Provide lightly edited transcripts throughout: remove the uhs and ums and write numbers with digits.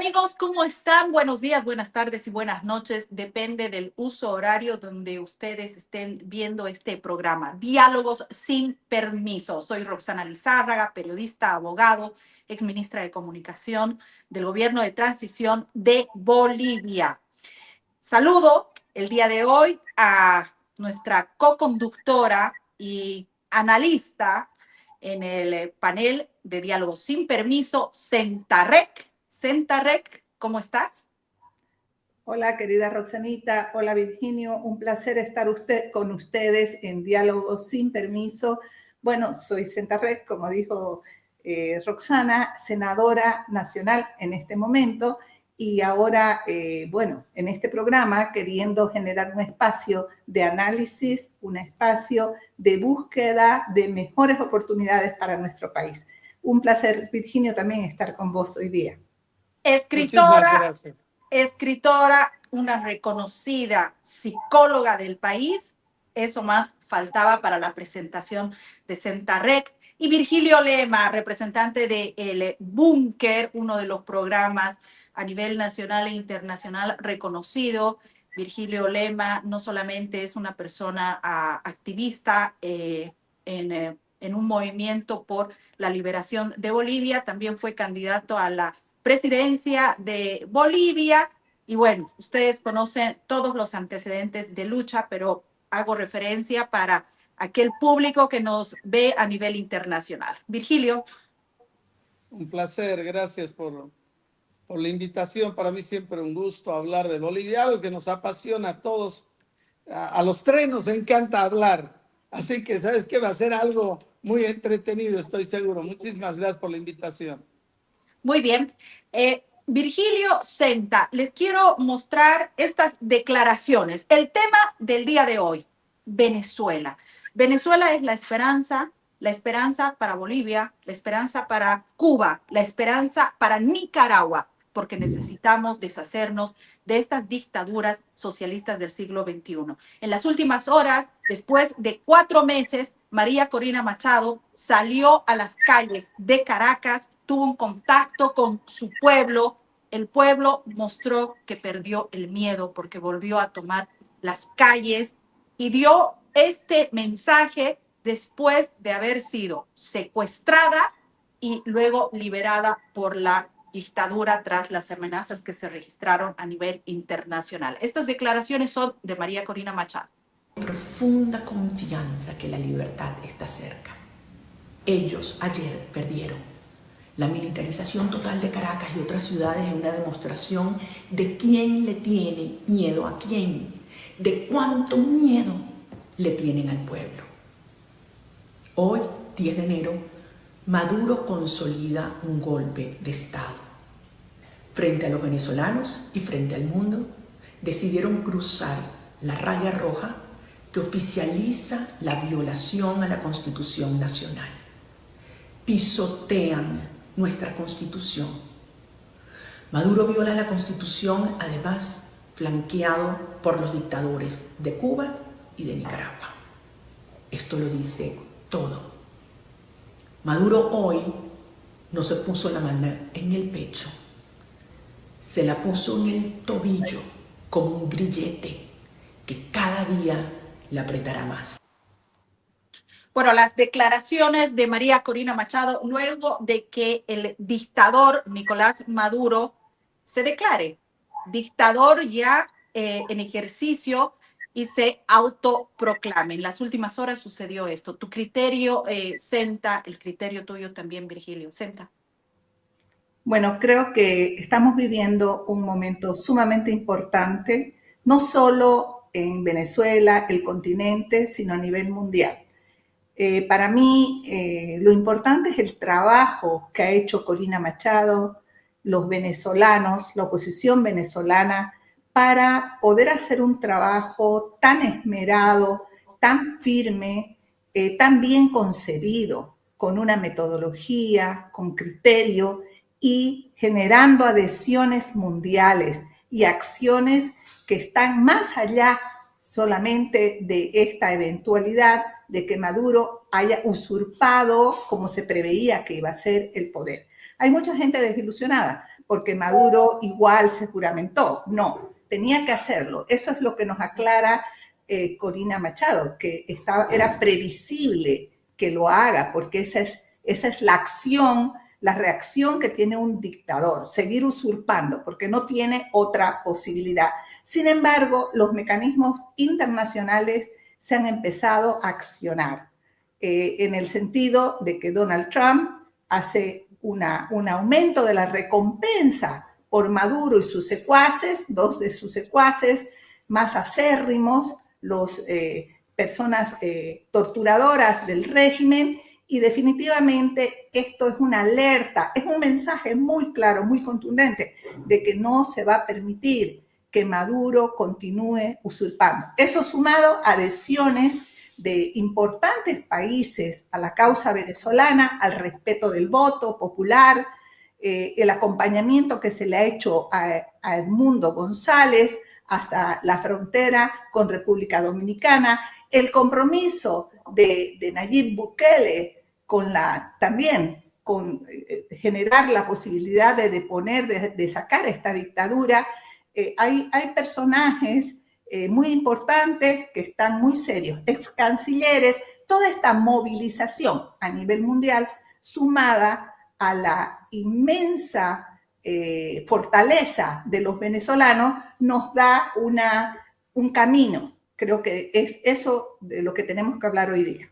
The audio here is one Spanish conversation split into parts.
amigos, ¿cómo están? Buenos días, buenas tardes y buenas noches. Depende del uso horario donde ustedes estén viendo este programa. Diálogos sin permiso. Soy Roxana Lizárraga, periodista, abogado, exministra de Comunicación del Gobierno de Transición de Bolivia. Saludo el día de hoy a nuestra co-conductora y analista en el panel de Diálogos sin Permiso, Sentarrec. Sentarrec, ¿cómo estás? Hola, querida Roxanita. Hola, Virginio. Un placer estar con ustedes en Diálogos sin Permiso. Bueno, soy Sentarrec, como dijo Roxana, senadora nacional en este momento y ahora, en este programa queriendo generar un espacio de análisis, un espacio de búsqueda de mejores oportunidades para nuestro país. Un placer, Virginio, también estar con vos hoy día. Escritora, una reconocida psicóloga del país. Eso más faltaba para la presentación de Sentarrec. Y Virgilio Lema, representante de El Búnker, uno de los programas a nivel nacional e internacional reconocido. Virgilio Lema no solamente es una persona activista en un movimiento por la liberación de Bolivia, también fue candidato a la presidencia de Bolivia. Y bueno, ustedes conocen todos los antecedentes de lucha, pero hago referencia para aquel público que nos ve a nivel internacional. Virgilio. Un placer, gracias por la invitación. Para mí siempre un gusto hablar de Bolivia, algo que nos apasiona a todos. A los tres nos encanta hablar. Así que, ¿sabes qué? Va a ser algo muy entretenido, estoy seguro. Muchísimas gracias por la invitación. Muy bien. Virgilio Senta, les quiero mostrar estas declaraciones. El tema del día de hoy, Venezuela. Venezuela es la esperanza para Bolivia, la esperanza para Cuba, la esperanza para Nicaragua, porque necesitamos deshacernos de estas dictaduras socialistas del siglo XXI. En las últimas horas, después de 4 meses, María Corina Machado salió a las calles de Caracas, tuvo un contacto con su pueblo. El pueblo mostró que perdió el miedo porque volvió a tomar las calles y dio este mensaje después de haber sido secuestrada y luego liberada por la dictadura tras las amenazas que se registraron a nivel internacional. Estas declaraciones son de María Corina Machado. Profunda confianza que la libertad está cerca. Ellos ayer perdieron. La militarización total de Caracas y otras ciudades es una demostración de quién le tiene miedo a quién, de cuánto miedo le tienen al pueblo. Hoy, 10 de enero, Maduro consolida un golpe de Estado. Frente a los venezolanos y frente al mundo, decidieron cruzar la raya roja que oficializa la violación a la Constitución Nacional. Pisotean nuestra Constitución. Maduro viola la Constitución, además flanqueado por los dictadores de Cuba y de Nicaragua. Esto lo dice todo. Maduro hoy no se puso la mano en el pecho, se la puso en el tobillo como un grillete que cada día la apretará más. Bueno, las declaraciones de María Corina Machado luego de que el dictador Nicolás Maduro se declare dictador ya en ejercicio y se autoproclame. En las últimas horas sucedió esto. Tu criterio, Senta, el criterio tuyo también, Virgilio. Senta. Bueno, creo que estamos viviendo un momento sumamente importante, no solo en Venezuela, el continente, sino a nivel mundial. Para mí, lo importante es el trabajo que ha hecho Corina Machado, los venezolanos, la oposición venezolana, para poder hacer un trabajo tan esmerado, tan firme, tan bien concebido, con una metodología, con criterio y generando adhesiones mundiales y acciones que están más allá solamente de esta eventualidad de que Maduro haya usurpado, como se preveía que iba a ser, el poder. Hay mucha gente desilusionada, porque Maduro igual se juramentó. No, tenía que hacerlo. Eso es lo que nos aclara Corina Machado, que era previsible que lo haga, porque esa es la acción, la reacción que tiene un dictador, seguir usurpando, porque no tiene otra posibilidad. Sin embargo, los mecanismos internacionales se han empezado a accionar, en el sentido de que Donald Trump hace un aumento de la recompensa por Maduro y sus secuaces, dos de sus secuaces más acérrimos, los personas torturadoras del régimen, y definitivamente esto es una alerta, es un mensaje muy claro, muy contundente, de que no se va a permitir que Maduro continúe usurpando. Eso sumado a adhesiones de importantes países a la causa venezolana, al respeto del voto popular, el acompañamiento que se le ha hecho a Edmundo González hasta la frontera con República Dominicana, el compromiso de Nayib Bukele también con generar la posibilidad de deponer, de sacar esta dictadura. Hay personajes muy importantes que están muy serios, ex cancilleres, toda esta movilización a nivel mundial sumada a la inmensa fortaleza de los venezolanos nos da un camino. Creo que es eso de lo que tenemos que hablar hoy día.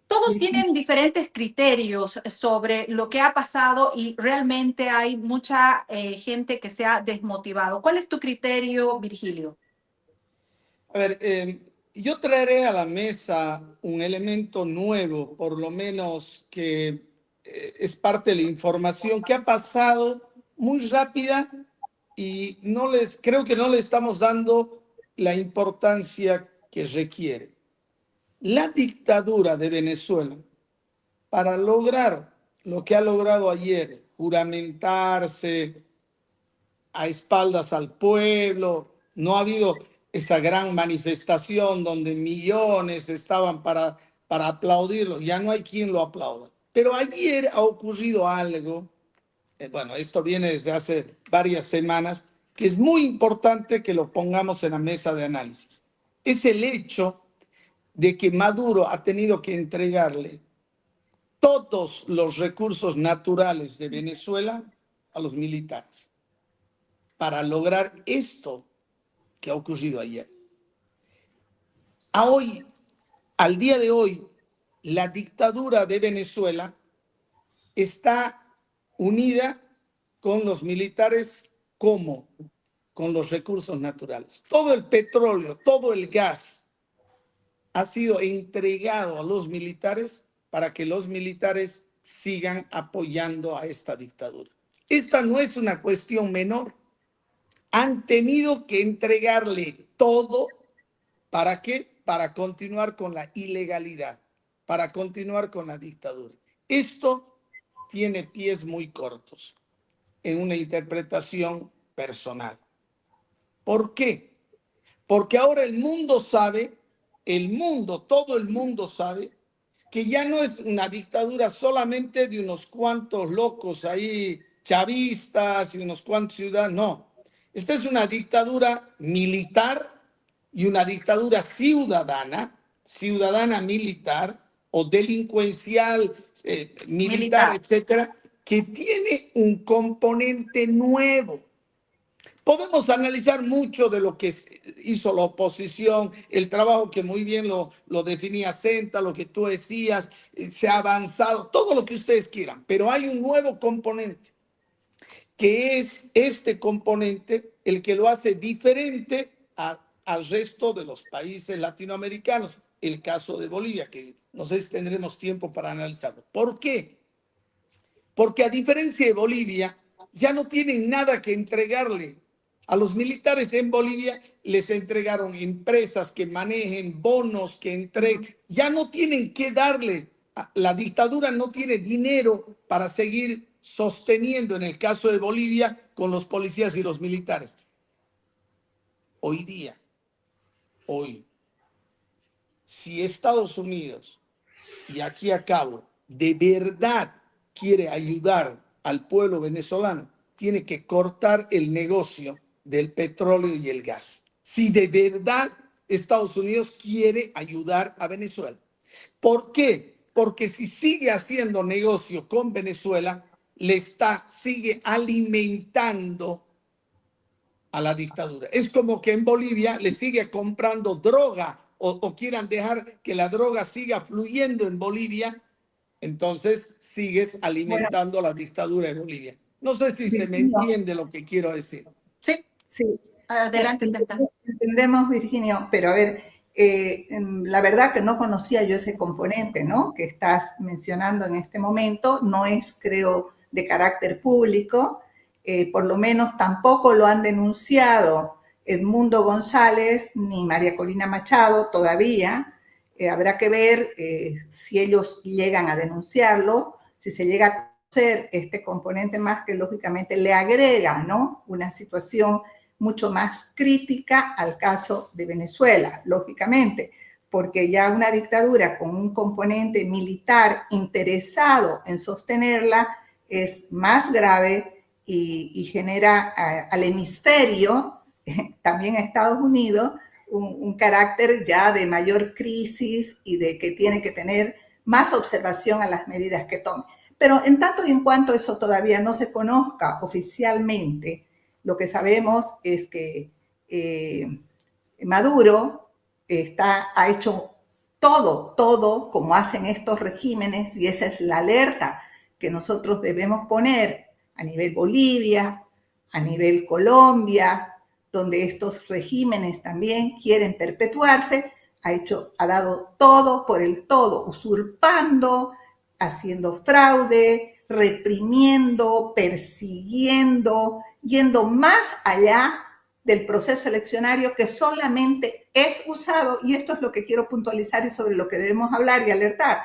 Todos tienen diferentes criterios sobre lo que ha pasado y realmente hay mucha gente que se ha desmotivado. ¿Cuál es tu criterio, Virgilio? A ver, yo traeré a la mesa un elemento nuevo, por lo menos que es parte de la información que ha pasado muy rápida y creo que no le estamos dando la importancia que requiere. La dictadura de Venezuela, para lograr lo que ha logrado ayer, juramentarse a espaldas al pueblo, no ha habido esa gran manifestación donde millones estaban para aplaudirlo, ya no hay quien lo aplauda. Pero ayer ha ocurrido algo, bueno, esto viene desde hace varias semanas, que es muy importante que lo pongamos en la mesa de análisis. Es el hecho de que Maduro ha tenido que entregarle todos los recursos naturales de Venezuela a los militares para lograr esto que ha ocurrido ayer. Al día de hoy, la dictadura de Venezuela está unida con los militares como con los recursos naturales. Todo el petróleo, todo el gas ha sido entregado a los militares para que los militares sigan apoyando a esta dictadura. Esta no es una cuestión menor. Han tenido que entregarle todo. ¿Para qué? Para continuar con la ilegalidad, para continuar con la dictadura. Esto tiene pies muy cortos en una interpretación personal. ¿Por qué? Porque ahora el mundo sabe, todo el mundo sabe, que ya no es una dictadura solamente de unos cuantos locos ahí, chavistas y unos cuantos ciudadanos, no. Esta es una dictadura militar y una dictadura ciudadana militar o delincuencial, militar, etcétera, que tiene un componente nuevo. Podemos analizar mucho de lo que hizo la oposición, el trabajo que muy bien lo definía Senta, lo que tú decías, se ha avanzado, todo lo que ustedes quieran, pero hay un nuevo componente, que es este componente el que lo hace diferente al resto de los países latinoamericanos. El caso de Bolivia, que no sé si tendremos tiempo para analizarlo. ¿Por qué? Porque a diferencia de Bolivia, ya no tienen nada que entregarle. A los militares en Bolivia les entregaron empresas que manejen bonos, que entreguen. Ya no tienen que darle. La dictadura no tiene dinero para seguir sosteniendo, en el caso de Bolivia, con los policías y los militares. Hoy, si Estados Unidos, y aquí acabo, de verdad quiere ayudar al pueblo venezolano. Tiene que cortar el negocio del petróleo y el gas. Si de verdad Estados Unidos quiere ayudar a Venezuela. ¿Por qué? Porque si sigue haciendo negocio con Venezuela, sigue alimentando a la dictadura. Es como que en Bolivia le sigue comprando droga o quieran dejar que la droga siga fluyendo en Bolivia, entonces sigues Bueno, alimentando a la dictadura de Bolivia. No sé si se me Virginio, entiende lo que quiero decir. Sí, sí, adelante, Senta. entendemos, Virginio, pero a ver, la verdad que no conocía yo ese componente, ¿no? Que estás mencionando en este momento, no es, creo, de carácter público, por lo menos tampoco lo han denunciado Edmundo González ni María Corina Machado todavía. Habrá que ver si ellos llegan a denunciarlo, si se llega a conocer este componente más que lógicamente le agrega, ¿no? Una situación mucho más crítica al caso de Venezuela, lógicamente, porque ya una dictadura con un componente militar interesado en sostenerla es más grave y genera al hemisferio, también a Estados Unidos, un carácter ya de mayor crisis y de que tiene que tener más observación a las medidas que tome. Pero en tanto y en cuanto eso todavía no se conozca oficialmente, lo que sabemos es que Maduro ha hecho todo como hacen estos regímenes, y esa es la alerta que nosotros debemos poner a nivel Bolivia, a nivel Colombia, donde estos regímenes también quieren perpetuarse. Ha dado todo por el todo, usurpando, haciendo fraude, reprimiendo, persiguiendo, yendo más allá del proceso eleccionario, que solamente es usado, y esto es lo que quiero puntualizar y sobre lo que debemos hablar y alertar.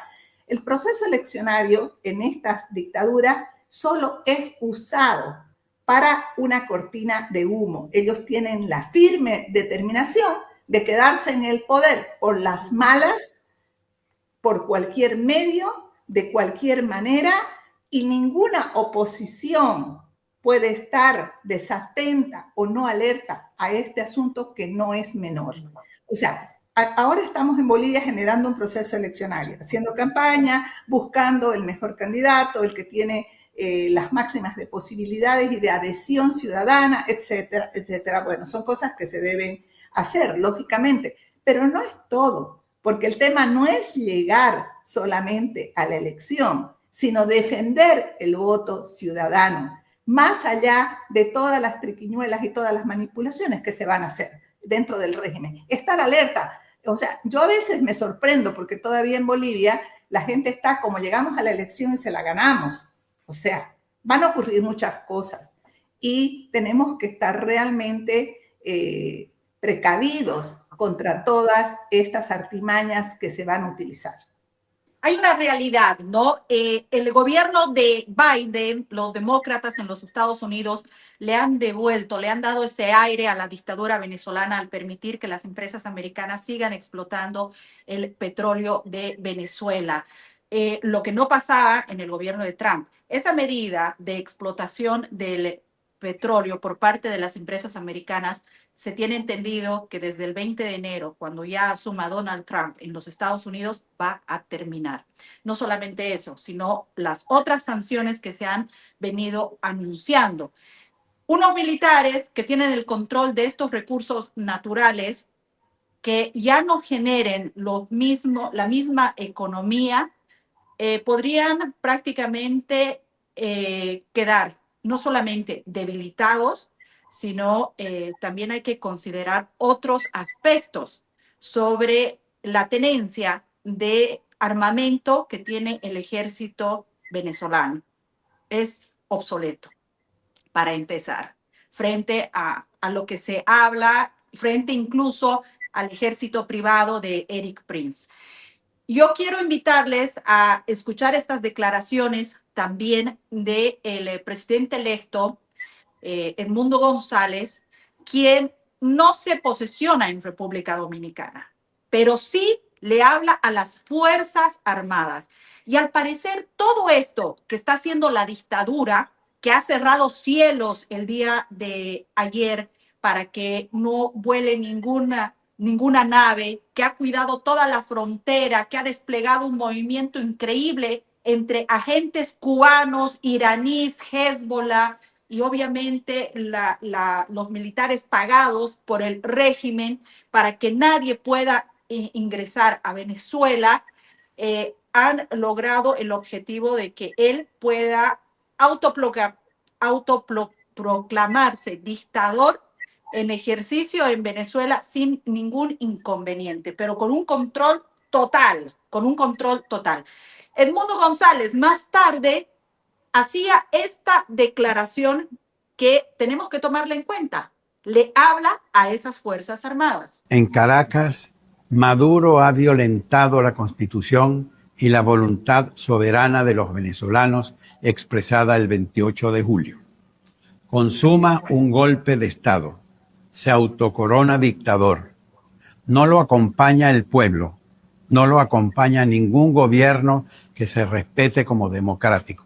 El proceso eleccionario en estas dictaduras solo es usado para una cortina de humo. Ellos tienen la firme determinación de quedarse en el poder por las malas, por cualquier medio, de cualquier manera, y ninguna oposición puede estar desatenta o no alerta a este asunto, que no es menor. O sea, ahora estamos en Bolivia generando un proceso eleccionario, haciendo campaña, buscando el mejor candidato, el que tiene las máximas de posibilidades y de adhesión ciudadana, etcétera, etcétera. Bueno, son cosas que se deben hacer, lógicamente, pero no es todo, porque el tema no es llegar solamente a la elección, sino defender el voto ciudadano, más allá de todas las triquiñuelas y todas las manipulaciones que se van a hacer dentro del régimen. Estar alerta. O sea, yo a veces me sorprendo porque todavía en Bolivia la gente está como llegamos a la elección y se la ganamos. O sea, van a ocurrir muchas cosas y tenemos que estar realmente precavidos contra todas estas artimañas que se van a utilizar. Hay una realidad, ¿no? El gobierno de Biden, los demócratas en los Estados Unidos, le han dado ese aire a la dictadura venezolana al permitir que las empresas americanas sigan explotando el petróleo de Venezuela. Lo que no pasaba en el gobierno de Trump. Esa medida de explotación del petróleo por parte de las empresas americanas, se tiene entendido que desde el 20 de enero, cuando ya asuma Donald Trump en los Estados Unidos, va a terminar. No solamente eso, sino las otras sanciones que se han venido anunciando. Unos militares que tienen el control de estos recursos naturales, que ya no generen la misma economía, podrían prácticamente quedar no solamente debilitados, sino también hay que considerar otros aspectos sobre la tenencia de armamento que tiene el ejército venezolano. Es obsoleto, para empezar, frente a lo que se habla, frente incluso al ejército privado de Eric Prince. Yo quiero invitarles a escuchar estas declaraciones también del presidente electo Edmundo González, quien no se posesiona en República Dominicana, pero sí le habla a las Fuerzas Armadas. Y al parecer todo esto que está haciendo la dictadura, que ha cerrado cielos el día de ayer para que no vuele ninguna nave, que ha cuidado toda la frontera, que ha desplegado un movimiento increíble entre agentes cubanos, iraníes, Hezbollah y obviamente los militares pagados por el régimen para que nadie pueda ingresar a Venezuela, han logrado el objetivo de que él pueda autoproclamarse dictador en ejercicio en Venezuela sin ningún inconveniente, pero con un control total, Edmundo González más tarde hacía esta declaración que tenemos que tomarla en cuenta. Le habla a esas Fuerzas Armadas. En Caracas, Maduro ha violentado la Constitución y la voluntad soberana de los venezolanos expresada el 28 de julio. Consuma un golpe de Estado. Se autocorona dictador. No lo acompaña el pueblo. No lo acompaña ningún gobierno que se respete como democrático.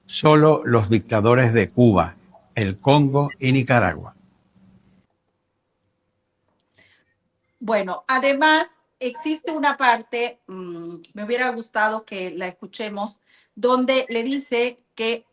Solo los dictadores de Cuba, el Congo y Nicaragua. Bueno, además existe una parte, me hubiera gustado que la escuchemos, donde le dice que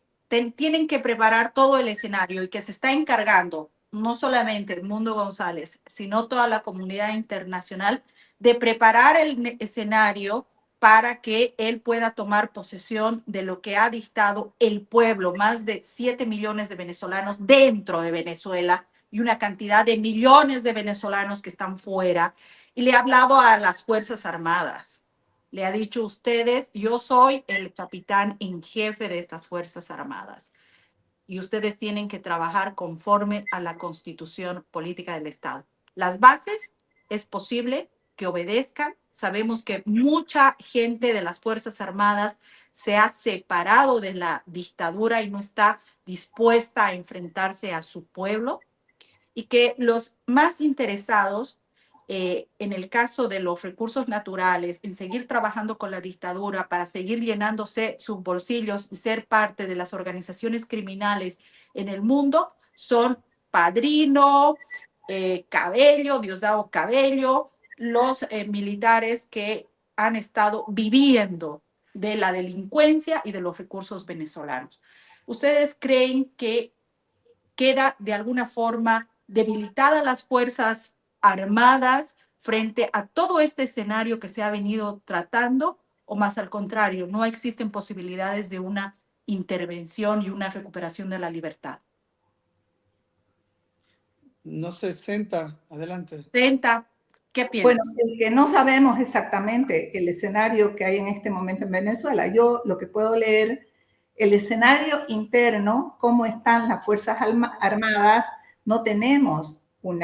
tienen que preparar todo el escenario y que se está encargando, no solamente Edmundo González, sino toda la comunidad internacional, de preparar el escenario para que él pueda tomar posesión de lo que ha dictado el pueblo, más de 7 millones de venezolanos dentro de Venezuela y una cantidad de millones de venezolanos que están fuera. Y le ha hablado a las Fuerzas Armadas. Le ha dicho, ustedes, yo soy el capitán en jefe de estas Fuerzas Armadas y ustedes tienen que trabajar conforme a la Constitución Política del Estado. Las bases es posible que obedezcan. Sabemos que mucha gente de las Fuerzas Armadas se ha separado de la dictadura y no está dispuesta a enfrentarse a su pueblo, y que los más interesados en el caso de los recursos naturales, en seguir trabajando con la dictadura para seguir llenándose sus bolsillos y ser parte de las organizaciones criminales en el mundo, son Padrino, Cabello, Diosdado Cabello, los militares que han estado viviendo de la delincuencia y de los recursos venezolanos. ¿Ustedes creen que queda de alguna forma debilitadas las Fuerzas Armadas frente a todo este escenario que se ha venido tratando, o más al contrario, no existen posibilidades de una intervención y una recuperación de la libertad? No sé, Senta, adelante. Senta, ¿qué piensas? Bueno, el que no sabemos exactamente el escenario que hay en este momento en Venezuela. Yo lo que puedo leer, el escenario interno, cómo están las Fuerzas Armadas, no tenemos un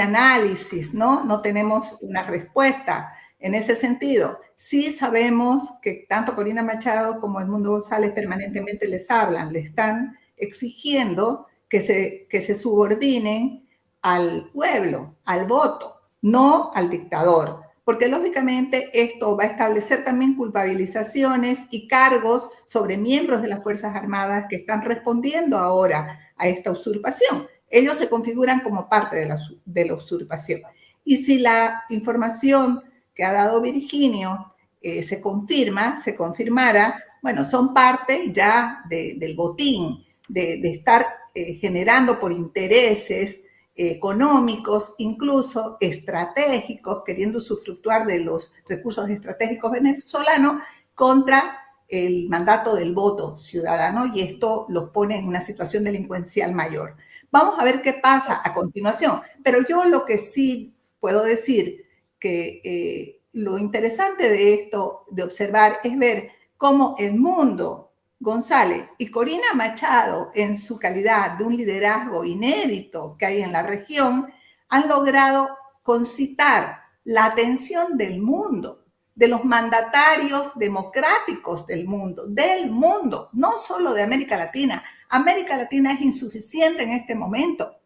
análisis, ¿no? No tenemos una respuesta en ese sentido. Sí sabemos que tanto Corina Machado como Edmundo González permanentemente les hablan, le están exigiendo que se subordinen al pueblo, al voto, no al dictador, porque lógicamente esto va a establecer también culpabilizaciones y cargos sobre miembros de las Fuerzas Armadas que están respondiendo ahora a esta usurpación. Ellos se configuran como parte de la usurpación. Y si la información que ha dado Virginio se confirmara, bueno, son parte ya del botín, de estar generando por intereses económicos, incluso estratégicos, queriendo usufructuar de los recursos estratégicos venezolanos contra el mandato del voto ciudadano, y esto los pone en una situación delincuencial mayor. Vamos a ver qué pasa a continuación, pero yo lo que sí puedo decir que lo interesante de esto, de observar, es ver cómo Edmundo González y Corina Machado, en su calidad de un liderazgo inédito que hay en la región, han logrado concitar la atención del mundo, de los mandatarios democráticos del mundo, no solo de América Latina. América Latina es insuficiente en este momento.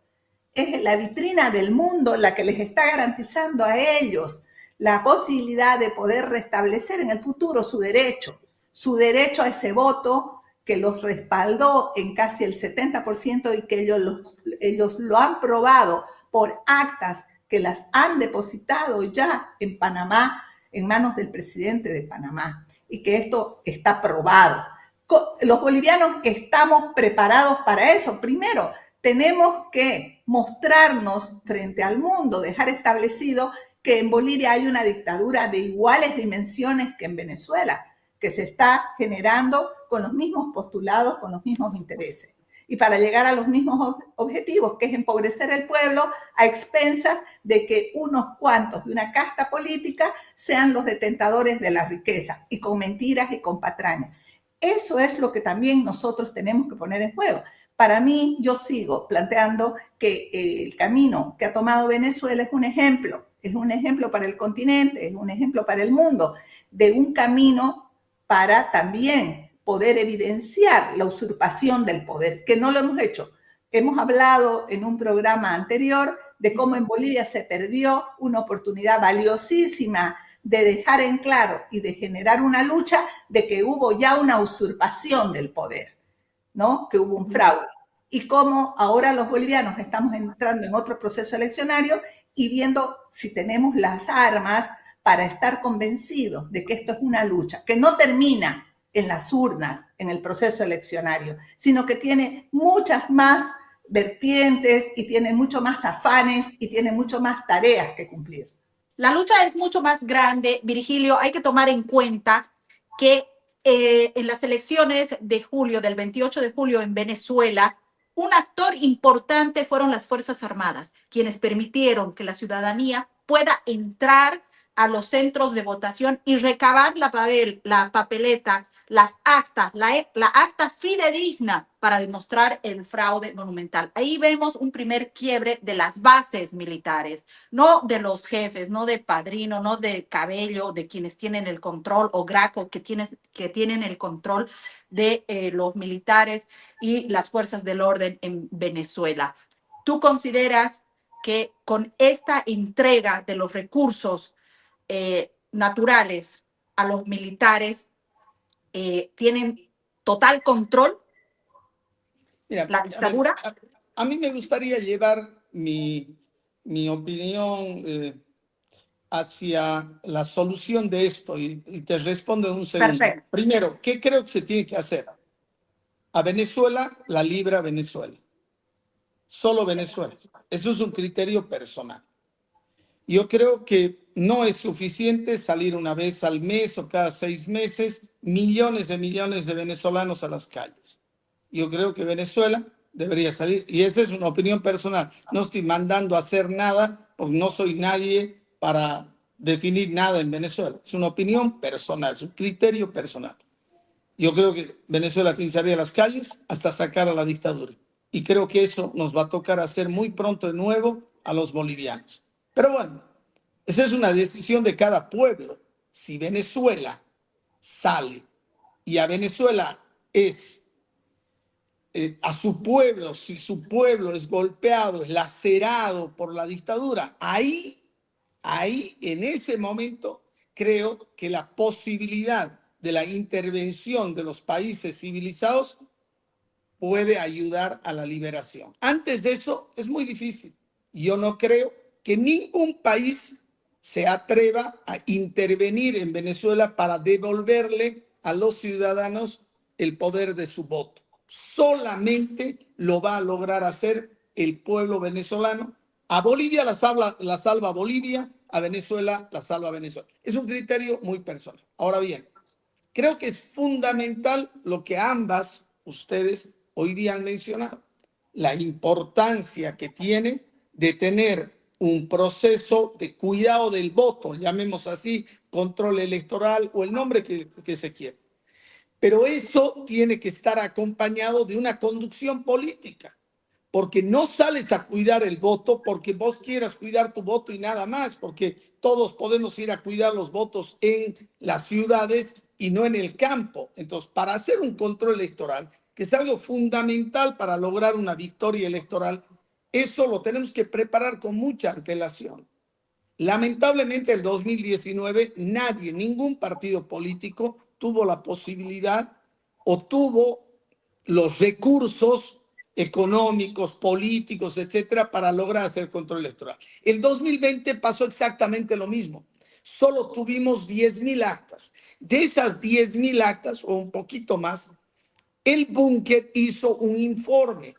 es la vitrina del mundo la que les está garantizando a ellos la posibilidad de poder restablecer en el futuro su derecho a ese voto que los respaldó en casi el 70% y que ellos lo han probado por actas que las han depositado ya en Panamá, en manos del presidente de Panamá, y que esto está probado. Los bolivianos estamos preparados para eso. Primero, tenemos que mostrarnos frente al mundo, dejar establecido que en Bolivia hay una dictadura de iguales dimensiones que en Venezuela, que se está generando con los mismos postulados, con los mismos intereses. Y para llegar a los mismos objetivos, que es empobrecer el pueblo a expensas de que unos cuantos de una casta política sean los detentadores de la riqueza, y con mentiras y con patrañas. Eso es lo que también nosotros tenemos que poner en juego. Para mí, yo sigo planteando que el camino que ha tomado Venezuela es un ejemplo para el continente, es un ejemplo para el mundo, de un camino para también poder evidenciar la usurpación del poder, que no lo hemos hecho. Hemos hablado en un programa anterior de cómo en Bolivia se perdió una oportunidad valiosísima de dejar en claro y de generar una lucha de que hubo ya una usurpación del poder, ¿no? Que hubo un fraude. Y cómo ahora los bolivianos estamos entrando en otro proceso eleccionario y viendo si tenemos las armas para estar convencidos de que esto es una lucha, que no termina en las urnas, en el proceso eleccionario, sino que tiene muchas más vertientes y tiene mucho más afanes y tiene mucho más tareas que cumplir. La lucha es mucho más grande, Virgilio. Hay que tomar en cuenta que en las elecciones de julio, del 28 de julio en Venezuela, un actor importante fueron las Fuerzas Armadas, quienes permitieron que la ciudadanía pueda entrar a los centros de votación y recabar la papeleta, las actas, la acta fidedigna para demostrar el fraude monumental. Ahí vemos un primer quiebre de las bases militares, no de los jefes, no de Padrino, no de Cabello, de quienes tienen el control, o Graco, que tienen el control de los militares y las fuerzas del orden en Venezuela. ¿Tú consideras que con esta entrega de los recursos naturales a los militares tienen total control? Mira, La dictadura. a mí me gustaría llevar mi opinión hacia la solución de esto y te respondo en un segundo. Perfecto. Primero, ¿qué creo que se tiene que hacer? A Venezuela la libra Venezuela. Solo Venezuela. Eso es un criterio personal. Yo creo que no es suficiente salir una vez al mes o cada 6 meses millones de venezolanos a las calles. Yo creo que Venezuela debería salir, y esa es una opinión personal. No estoy mandando a hacer nada porque no soy nadie para definir nada en Venezuela. Es una opinión personal, es un criterio personal. Yo creo que Venezuela tiene que salir a las calles hasta sacar a la dictadura. Y creo que eso nos va a tocar hacer muy pronto de nuevo a los bolivianos. Pero bueno, esa es una decisión de cada pueblo. Si Venezuela sale y a Venezuela es a su pueblo, si su pueblo es golpeado, es lacerado por la dictadura, ahí en ese momento creo que la posibilidad de la intervención de los países civilizados puede ayudar a la liberación. Antes de eso es muy difícil. Yo no creo que ningún país se atreva a intervenir en Venezuela para devolverle a los ciudadanos el poder de su voto. Solamente lo va a lograr hacer el pueblo venezolano. A Bolivia la salva Bolivia, a Venezuela la salva Venezuela. Es un criterio muy personal. Ahora bien, creo que es fundamental lo que ambas ustedes hoy día han mencionado, la importancia que tiene de tener un proceso de cuidado del voto, llamemos así, control electoral o el nombre que se quiera. Pero eso tiene que estar acompañado de una conducción política, porque no sales a cuidar el voto porque vos quieras cuidar tu voto y nada más, porque todos podemos ir a cuidar los votos en las ciudades y no en el campo. Entonces, para hacer un control electoral, que es algo fundamental para lograr una victoria electoral, Eso lo tenemos que preparar con mucha antelación. Lamentablemente, el 2019, nadie, ningún partido político tuvo la posibilidad o tuvo los recursos económicos, políticos, etcétera, para lograr hacer control electoral. El 2020 pasó exactamente lo mismo. Solo tuvimos 10.000 actas. De esas 10.000 actas, o un poquito más, el búnker hizo un informe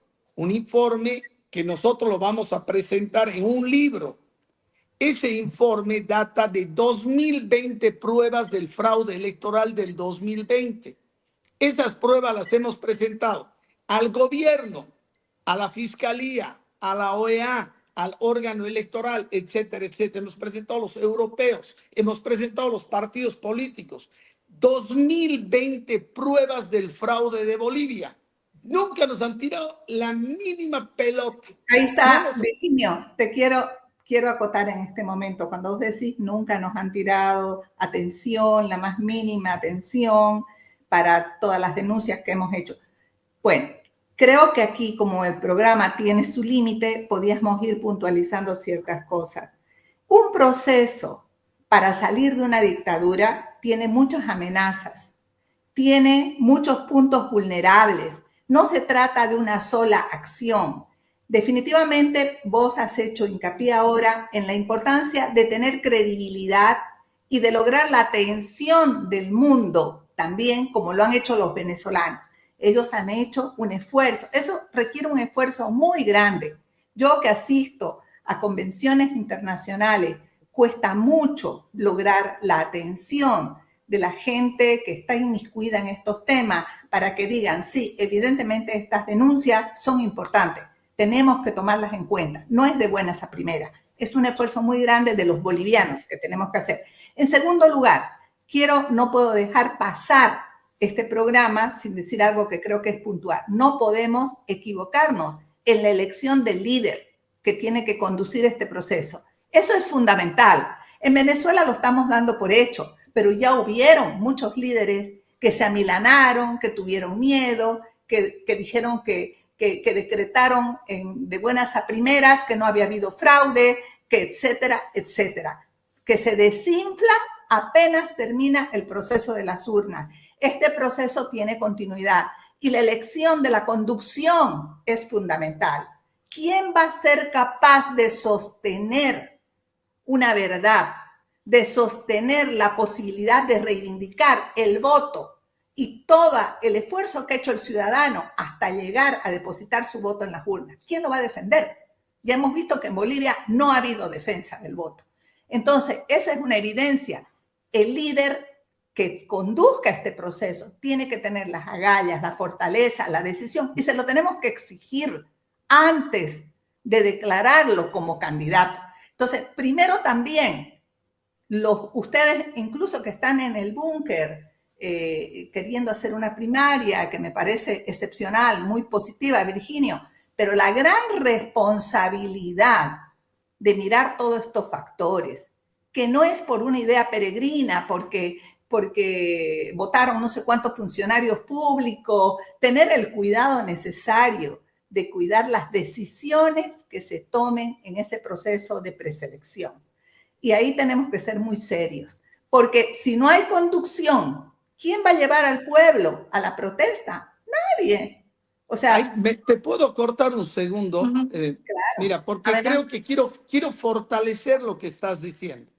que nosotros lo vamos a presentar en un libro. Ese informe data de 2020 pruebas del fraude electoral del 2020. Esas pruebas las hemos presentado al gobierno, a la fiscalía, a la OEA, al órgano electoral, etcétera, etcétera. Hemos presentado a los europeos, hemos presentado a los partidos políticos. 2020 pruebas del fraude de Bolivia. Nunca nos han tirado la mínima pelota. Ahí está, Virginio, quiero acotar en este momento, cuando vos decís nunca nos han tirado atención, la más mínima atención para todas las denuncias que hemos hecho. Bueno, creo que aquí, como el programa tiene su límite, podíamos ir puntualizando ciertas cosas. Un proceso para salir de una dictadura tiene muchas amenazas, tiene muchos puntos vulnerables. No se trata de una sola acción. Definitivamente vos has hecho hincapié ahora en la importancia de tener credibilidad y de lograr la atención del mundo también, como lo han hecho los venezolanos. Ellos han hecho un esfuerzo. Eso requiere un esfuerzo muy grande. Yo que asisto a convenciones internacionales, cuesta mucho lograr la atención de la gente que está inmiscuida en estos temas para que digan, sí, evidentemente estas denuncias son importantes, tenemos que tomarlas en cuenta. No es de buenas a primeras, es un esfuerzo muy grande de los bolivianos que tenemos que hacer. En segundo lugar, no puedo dejar pasar este programa sin decir algo que creo que es puntual. No podemos equivocarnos en la elección del líder que tiene que conducir este proceso. Eso es fundamental. En Venezuela lo estamos dando por hecho, pero ya hubieron muchos líderes que se amilanaron, que tuvieron miedo, que dijeron que decretaron de buenas a primeras que no había habido fraude, que etcétera, etcétera, que se desinflan apenas termina el proceso de las urnas. Este proceso tiene continuidad y la elección de la conducción es fundamental. ¿Quién va a ser capaz de sostener una verdad, de sostener la posibilidad de reivindicar el voto y todo el esfuerzo que ha hecho el ciudadano hasta llegar a depositar su voto en las urnas? ¿Quién lo va a defender? Ya hemos visto que en Bolivia no ha habido defensa del voto. Entonces, esa es una evidencia. El líder que conduzca este proceso tiene que tener las agallas, la fortaleza, la decisión, y se lo tenemos que exigir antes de declararlo como candidato. Entonces, primero también, ustedes incluso que están en el búnker queriendo hacer una primaria, que me parece excepcional, muy positiva, Virginio, pero la gran responsabilidad de mirar todos estos factores, que no es por una idea peregrina, porque votaron no sé cuántos funcionarios públicos, tener el cuidado necesario de cuidar las decisiones que se tomen en ese proceso de preselección. Y ahí tenemos que ser muy serios, porque si no hay conducción, ¿quién va a llevar al pueblo a la protesta? Nadie. O sea, te puedo cortar un segundo, Claro. mira, porque creo que quiero fortalecer lo que estás diciendo.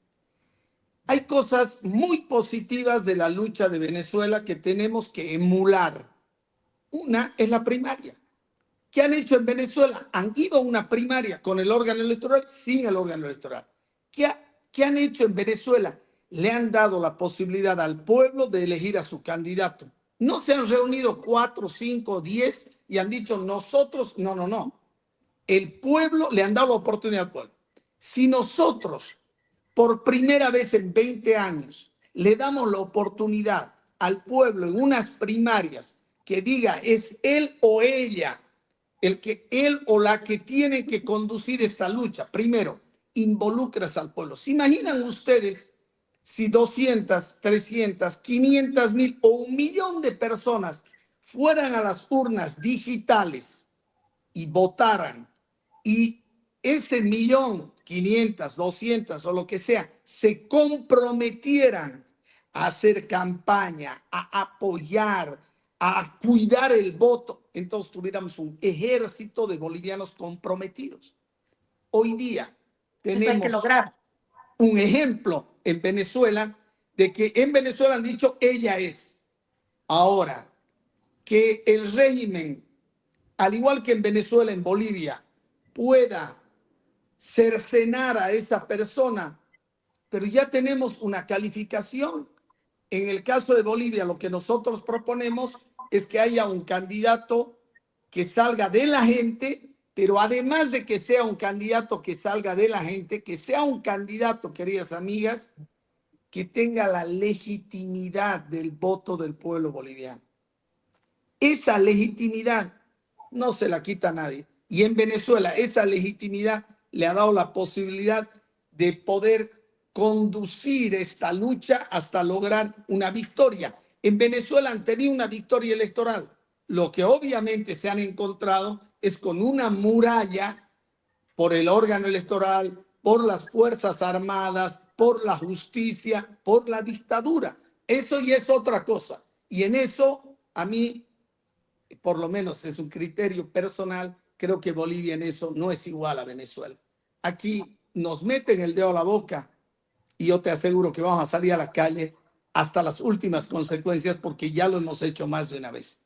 Hay cosas muy positivas de la lucha de Venezuela que tenemos que emular. Una es la primaria. ¿Qué han hecho en Venezuela? Han ido a una primaria con el órgano electoral, sin el órgano electoral. ¿Qué han hecho en Venezuela? Le han dado la posibilidad al pueblo de elegir a su candidato. No se han reunido 4, 5, 10 y han dicho nosotros, no. El pueblo, le han dado la oportunidad al pueblo. Si nosotros, por primera vez en 20 años, le damos la oportunidad al pueblo en unas primarias que diga es él o ella, él o la que tiene que conducir esta lucha, primero, involucras al pueblo. ¿Se imaginan ustedes si 200, 300, 500,000 o 1,000,000 de personas fueran a las urnas digitales y votaran y ese 1.500.000, 200.000 o lo que sea, se comprometieran a hacer campaña, a apoyar, a cuidar el voto, entonces tuviéramos un ejército de bolivianos comprometidos. Hoy día Eso hay que tenemos lograr. un ejemplo en Venezuela de que en Venezuela han dicho ella es. Ahora, que el régimen, al igual que en Venezuela, en Bolivia, pueda cercenar a esa persona, pero ya tenemos una calificación. En el caso de Bolivia, lo que nosotros proponemos es que haya un candidato que salga de la gente, pero además de que sea un candidato que salga de la gente, que sea un candidato, queridas amigas, que tenga la legitimidad del voto del pueblo boliviano. Esa legitimidad no se la quita a nadie. Y en Venezuela esa legitimidad le ha dado la posibilidad de poder conducir esta lucha hasta lograr una victoria. En Venezuela han tenido una victoria electoral. Lo que obviamente se han encontrado es con una muralla por el órgano electoral, por las Fuerzas Armadas, por la justicia, por la dictadura. Eso ya es otra cosa. Y en eso, a mí, por lo menos es un criterio personal, creo que Bolivia en eso no es igual a Venezuela. Aquí nos meten el dedo a la boca y yo te aseguro que vamos a salir a la calle hasta las últimas consecuencias porque ya lo hemos hecho más de una vez.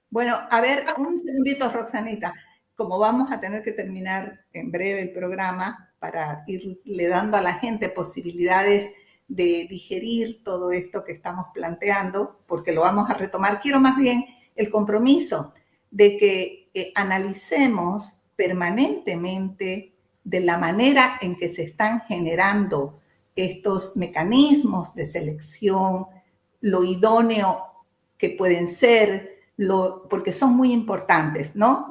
Bueno, a ver, un segundito, Roxanita. Como vamos a tener que terminar en breve el programa para irle dando a la gente posibilidades de digerir todo esto que estamos planteando, porque lo vamos a retomar, quiero más bien el compromiso de que analicemos permanentemente de la manera en que se están generando estos mecanismos de selección, lo idóneo que pueden ser, porque son muy importantes, ¿no?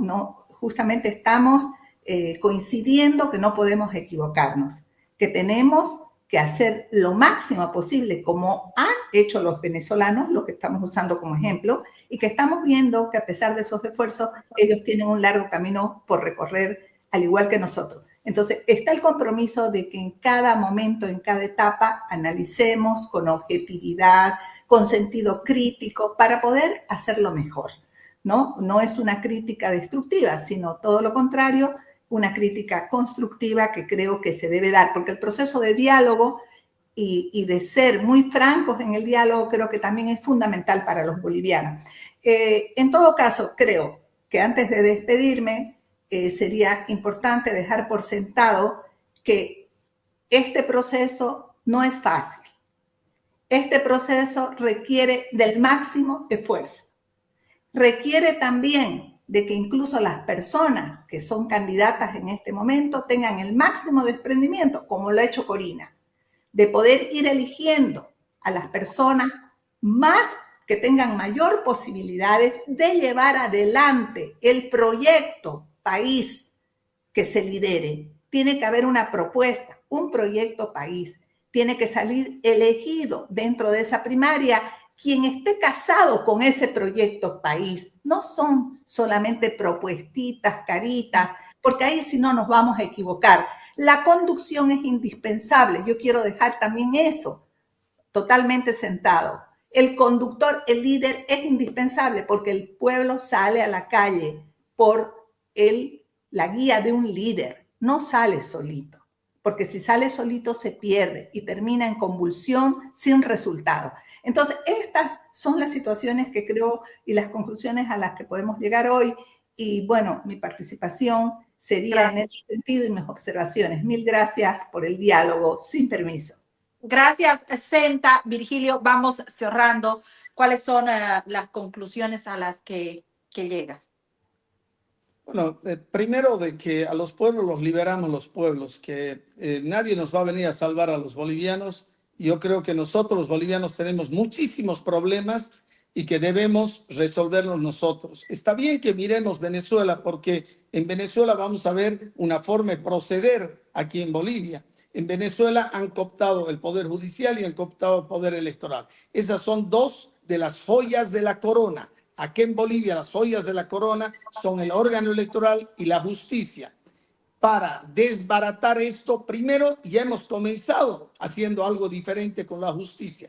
Justamente estamos coincidiendo que no podemos equivocarnos, que tenemos que hacer lo máximo posible, como han hecho los venezolanos, los que estamos usando como ejemplo, y que estamos viendo que a pesar de esos esfuerzos, ellos tienen un largo camino por recorrer, al igual que nosotros. Entonces, está el compromiso de que en cada momento, en cada etapa, analicemos con objetividad, con sentido crítico, para poder hacerlo mejor, ¿no? No es una crítica destructiva, sino todo lo contrario, una crítica constructiva que creo que se debe dar, porque el proceso de diálogo y de ser muy francos en el diálogo creo que también es fundamental para los bolivianos. En todo caso, creo que antes de despedirme, sería importante dejar por sentado que este proceso no es fácil. Este proceso requiere del máximo esfuerzo. Requiere también de que incluso las personas que son candidatas en este momento tengan el máximo desprendimiento, como lo ha hecho Corina, de poder ir eligiendo a las personas más que tengan mayor posibilidades de llevar adelante el proyecto país que se lidere. Tiene que haber una propuesta, un proyecto país. Tiene que salir elegido dentro de esa primaria quien esté casado con ese proyecto país. No son solamente propuestitas, caritas, porque ahí si no nos vamos a equivocar. La conducción es indispensable. Yo quiero dejar también eso totalmente sentado. El conductor, el líder es indispensable porque el pueblo sale a la calle por la guía de un líder. No sale solito, porque si sale solito se pierde y termina en convulsión sin resultado. Entonces, estas son las situaciones que creo y las conclusiones a las que podemos llegar hoy. Y bueno, mi participación sería en ese sentido y mis observaciones. Mil gracias por el diálogo sin permiso. Gracias, Senta. Virgilio, vamos cerrando. ¿Cuáles son las conclusiones a las que llegas? Bueno, primero de que a los pueblos los liberamos los pueblos, que nadie nos va a venir a salvar a los bolivianos. Yo creo que nosotros los bolivianos tenemos muchísimos problemas y que debemos resolverlos nosotros. Está bien que miremos Venezuela porque en Venezuela vamos a ver una forma de proceder aquí en Bolivia. En Venezuela han cooptado el poder judicial y han cooptado el poder electoral. Esas son dos de las joyas de la corona. Aquí en Bolivia las joyas de la corona son el órgano electoral y la justicia. para desbaratar esto. Primero, ya hemos comenzado haciendo algo diferente con la justicia.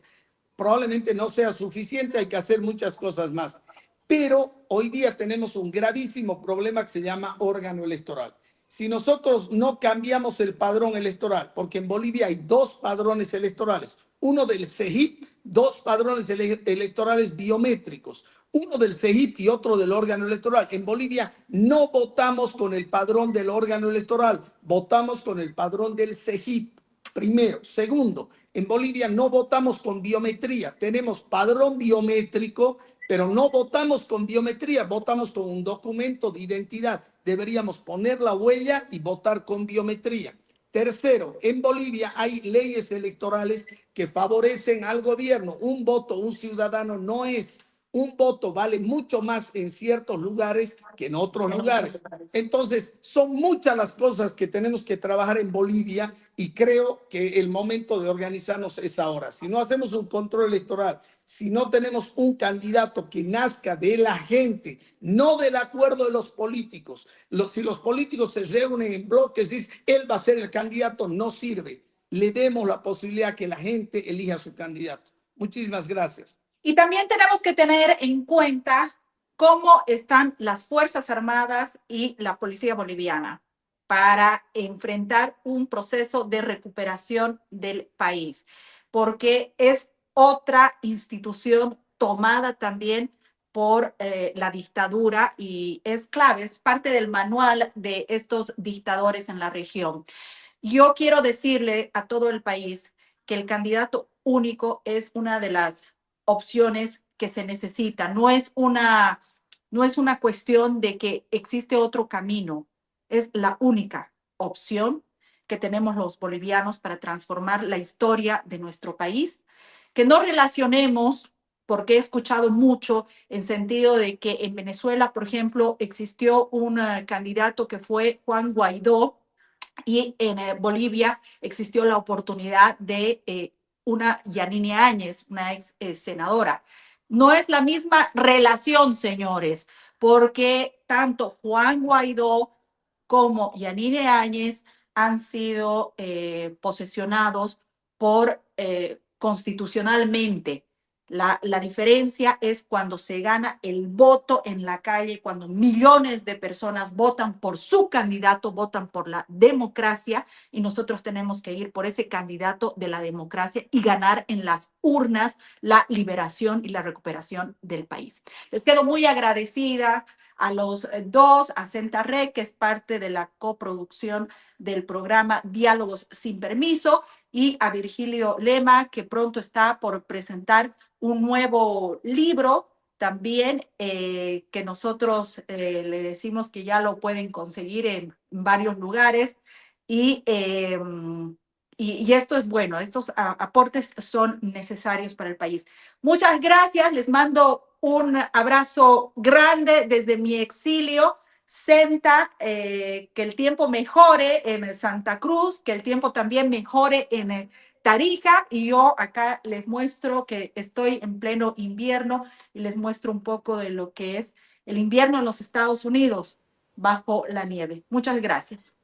Probablemente no sea suficiente, hay que hacer muchas cosas más. Pero hoy día tenemos un gravísimo problema que se llama órgano electoral. Si nosotros no cambiamos el padrón electoral, porque en Bolivia hay dos padrones electorales, uno del CEGIP, dos padrones electorales biométricos, uno del CEGIP y otro del órgano electoral. En Bolivia no votamos con el padrón del órgano electoral, votamos con el padrón del CEGIP. Primero. Segundo, en Bolivia no votamos con biometría. Tenemos padrón biométrico, pero no votamos con biometría, votamos con un documento de identidad. Deberíamos poner la huella y votar con biometría. Tercero, en Bolivia hay leyes electorales que favorecen al gobierno. Un voto, un ciudadano no es. Un voto vale mucho más en ciertos lugares que en otros lugares. Entonces, son muchas las cosas que tenemos que trabajar en Bolivia y creo que el momento de organizarnos es ahora. Si no hacemos un control electoral, si no tenemos un candidato que nazca de la gente, no del acuerdo de los políticos, si los políticos se reúnen en bloques, dicen, él va a ser el candidato, no sirve. Le demos la posibilidad que la gente elija a su candidato. Muchísimas gracias. Y también tenemos que tener en cuenta cómo están las Fuerzas Armadas y la Policía Boliviana para enfrentar un proceso de recuperación del país, porque es otra institución tomada también por la dictadura y es clave, es parte del manual de estos dictadores en la región. Yo quiero decirle a todo el país que el candidato único es una de las opciones que se necesita. No es una cuestión de que existe otro camino. Es la única opción que tenemos los bolivianos para transformar la historia de nuestro país. Que no relacionemos, porque he escuchado mucho en sentido de que en Venezuela, por ejemplo, existió un candidato que fue Juan Guaidó, y en Bolivia existió la oportunidad de una Yanine Áñez, una ex senadora. No es la misma relación, señores, porque tanto Juan Guaidó como Yanine Áñez han sido posesionados por constitucionalmente. La diferencia es cuando se gana el voto en la calle, cuando millones de personas votan por su candidato, votan por la democracia, y nosotros tenemos que ir por ese candidato de la democracia y ganar en las urnas la liberación y la recuperación del país. Les quedo muy agradecida a los dos, a Centarrec, que es parte de la coproducción del programa Diálogos sin Permiso, y a Virgilio Lema, que pronto está por presentar un nuevo libro también, que nosotros le decimos que ya lo pueden conseguir en varios lugares. Y, y esto es bueno, estos aportes son necesarios para el país. Muchas gracias, les mando un abrazo grande desde mi exilio. Senta, que el tiempo mejore en Santa Cruz, que el tiempo también mejore en Tarija, y yo acá les muestro que estoy en pleno invierno y les muestro un poco de lo que es el invierno en los Estados Unidos bajo la nieve. Muchas gracias.